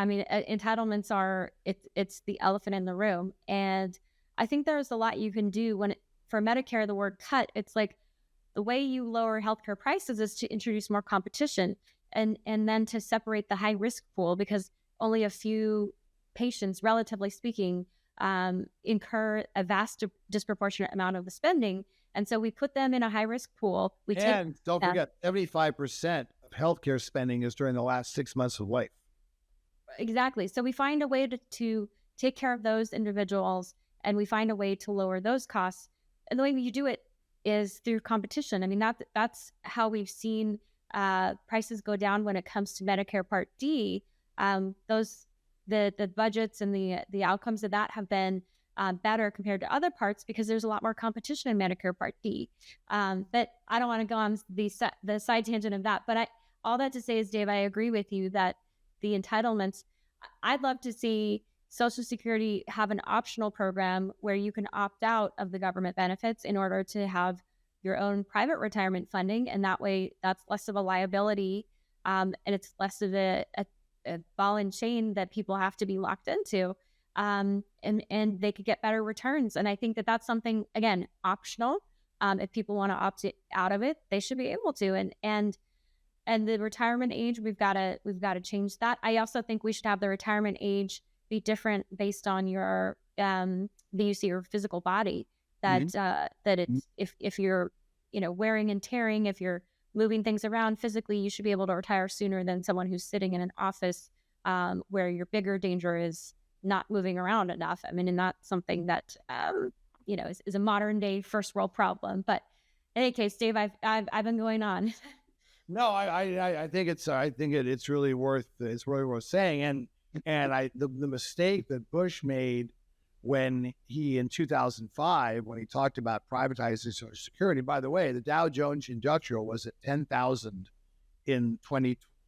I mean, entitlements are it's the elephant in the room, and I think there's a lot you can do for Medicare. The word cut, it's like the way you lower healthcare prices is to introduce more competition, and then to separate the high risk pool, because only a few patients, relatively speaking, incur a vast disproportionate amount of the spending, and so we put them in a high risk pool. We take And don't forget, 75% of healthcare spending is during the last 6 months of life. Exactly. So we find a way to take care of those individuals, and we find a way to lower those costs. And the way you do it is through competition. I mean, that's how we've seen prices go down when it comes to Medicare Part D. The budgets and the outcomes of that have been better compared to other parts, because there's a lot more competition in Medicare Part D. But I don't want to go on the side tangent of that. But all that to say is, Dave, I agree with you that the entitlements, I'd love to see Social Security have an optional program where you can opt out of the government benefits in order to have your own private retirement funding. And that way, that's less of a liability, and it's less of a ball and chain that people have to be locked into, and they could get better returns. And I think that that's something, again, optional. If people want to opt out of it, they should be able to. And the retirement age, we've got to change that. I also think we should have the retirement age be different based on your the use of your physical body. That it's if you're wearing and tearing, if you're moving things around physically, you should be able to retire sooner than someone who's sitting in an office where your bigger danger is not moving around enough. I mean, and that's something that is a modern day first world problem. But in any case, Dave, I've been going on. No, I think it's really worth saying. And the mistake that Bush made when he, in 2005, when he talked about privatizing Social Security. By the way, the Dow Jones Industrial was at 10,000 in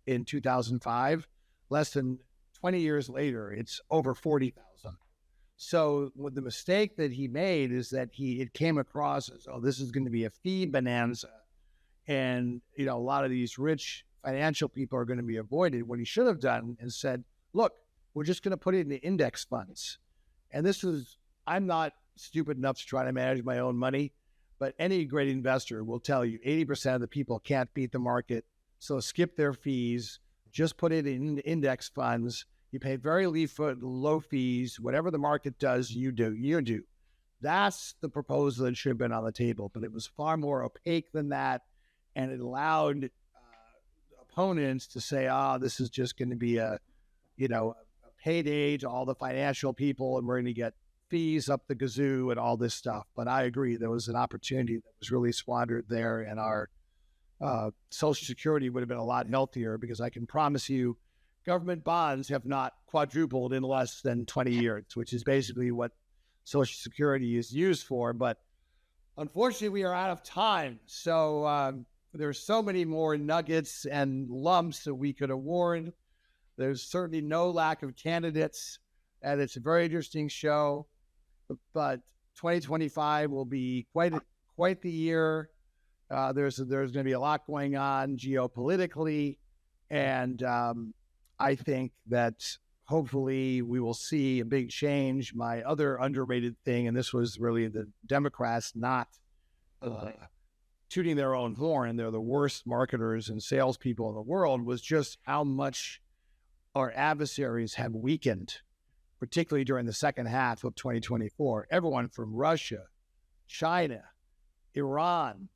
2005. Less than 20 years later, it's over 40,000. So the mistake that he made is that it came across as, oh, this is going to be a fee bonanza, and a lot of these rich financial people are going to be avoided. What he should have done and said, look, we're just going to put it into index funds. And I'm not stupid enough to try to manage my own money, but any great investor will tell you 80% of the people can't beat the market. So skip their fees, just put it in index funds. You pay very low fees. Whatever the market does, you do. That's the proposal that should have been on the table, but it was far more opaque than that. And it allowed opponents to say, this is just going to be a payday to all the financial people, and we're going to get fees up the gazoo and all this stuff. But I agree, there was an opportunity that was really squandered there, and our Social Security would have been a lot healthier, because I can promise you government bonds have not quadrupled in less than 20 years, which is basically what Social Security is used for. But unfortunately, we are out of time. So there's so many more nuggets and lumps that we could award. There's certainly no lack of candidates, and it's a very interesting show. But 2025 will be quite the year. There's going to be a lot going on geopolitically, and I think that hopefully we will see a big change. My other underrated thing, and this was really the Democrats not tooting their own horn, they're the worst marketers and salespeople in the world, was just how much our adversaries have weakened, particularly during the second half of 2024. Everyone from Russia, China, Iran,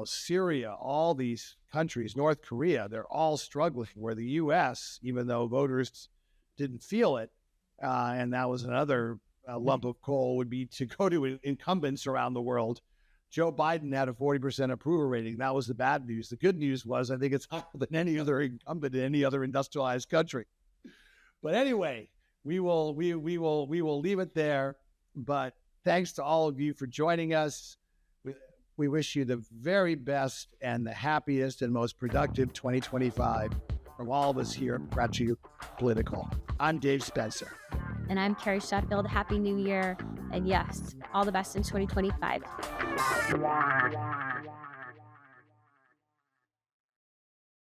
Syria, all these countries, North Korea, they're all struggling, where the U.S., even though voters didn't feel it, and that was another lump of coal, would be to go to incumbents around the world. Joe Biden had a 40% approval rating. That was the bad news. The good news was, I think it's higher than any other incumbent in any other industrialized country. But anyway, we will leave it there. But thanks to all of you for joining us. We wish you the very best and the happiest and most productive 2025 from all of us here at Gratitude Political. I'm Dave Spencer. And I'm Carrie Sheffield. Happy New Year. And yes, all the best in 2025.